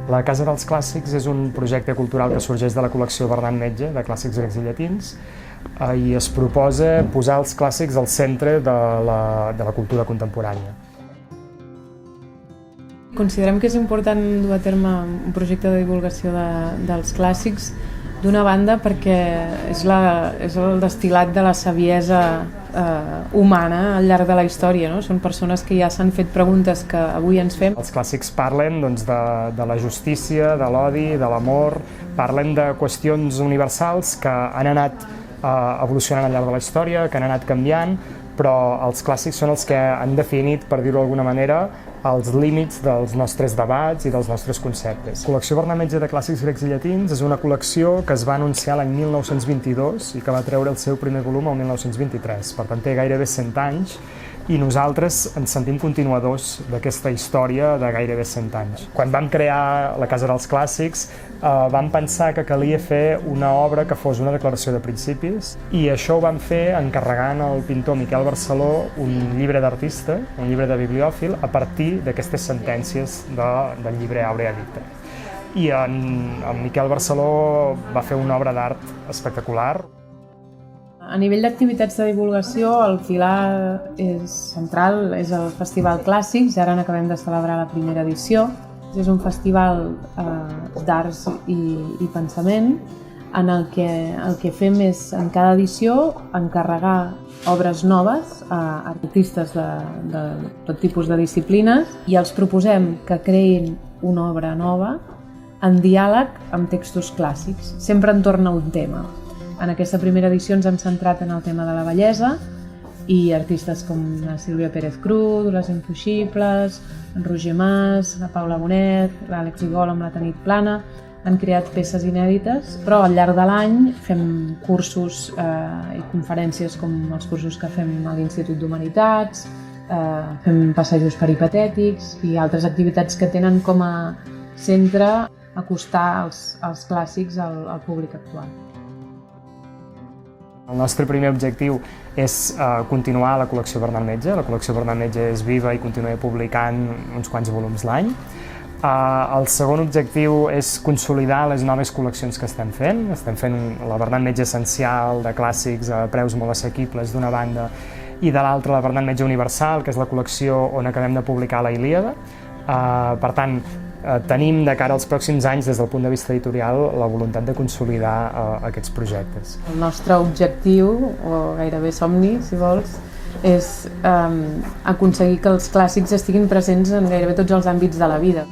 La Casa dels Clàssics és un projecte cultural que sorgeix de la col·lecció Bernat Metge, de clàssics grecs i llatins, i es proposa posar els clàssics al centre de la cultura contemporània. Considerem que és important dur a terme un projecte de divulgació dels clàssics, d'una banda perquè és el destil·lat de la saviesa humana al llarg de la història, no? Són persones que ja s'han fet preguntes que avui ens fem. Els clàssics parlen de la justícia, de l'odi, de l'amor, parlen de qüestions universals que han anat evolucionant al llarg de la història, que han anat canviant, però els clàssics són els que han definit, per dir-ho d'alguna manera, els límits dels nostres debats i dels nostres conceptes. La col·lecció Bernat Metge de clàssics grecs i llatins és una col·lecció que es va anunciar l'any 1922 i que va treure el seu primer volum el 1923. Per tant, té gairebé 100 anys i nosaltres ens sentim continuadors d'aquesta història de gairebé 100 anys. Quan vam crear la Casa dels Clàssics vam pensar que calia fer una obra que fos una declaració de principis i això ho vam fer encarregant al pintor Miquel Barceló un llibre d'artista, un llibre de bibliòfil, a partir d'aquestes sentències del llibre Aurea Dicta. I en Miquel Barceló va fer una obra d'art espectacular. A nivell d'activitats de divulgació, el pilar central és el Festival Clàssics, i ara n'acabem de celebrar la primera edició. És un festival d'arts i pensament en el que fem és, en cada edició, encarregar obres noves a artistes de tot tipus de disciplines i els proposem que creïn una obra nova en diàleg amb textos clàssics, sempre entorn a un tema. En aquesta primera edició ens hem centrat en el tema de la bellesa i artistes com la Sílvia Pérez Cruz, les Infuxibles, en Roger Mas, la Paula Bonet, l'Àlex Igol amb la Tanit Plana, han creat peces inèdites, però al llarg de l'any fem cursos i conferències com els cursos que fem a l'Institut d'Humanitats, fem passejos peripatètics i altres activitats que tenen com a centre acostar els clàssics al públic actual. El nostre primer objectiu és continuar la col·lecció Bernat Metge. La col·lecció Bernat Metge és viva i continua publicant uns quants volums l'any. El segon objectiu és consolidar les noves col·leccions que estem fent. Estem fent la Bernat Metge essencial de clàssics a preus molt assequibles d'una banda i de l'altra la Bernat Metge universal, que és la col·lecció on acabem de publicar la Ilíada. Per tant, tenim de cara als pròxims anys, des del punt de vista editorial, la voluntat de consolidar aquests projectes. El nostre objectiu, o gairebé somni, si vols, és aconseguir que els clàssics estiguin presents en gairebé tots els àmbits de la vida.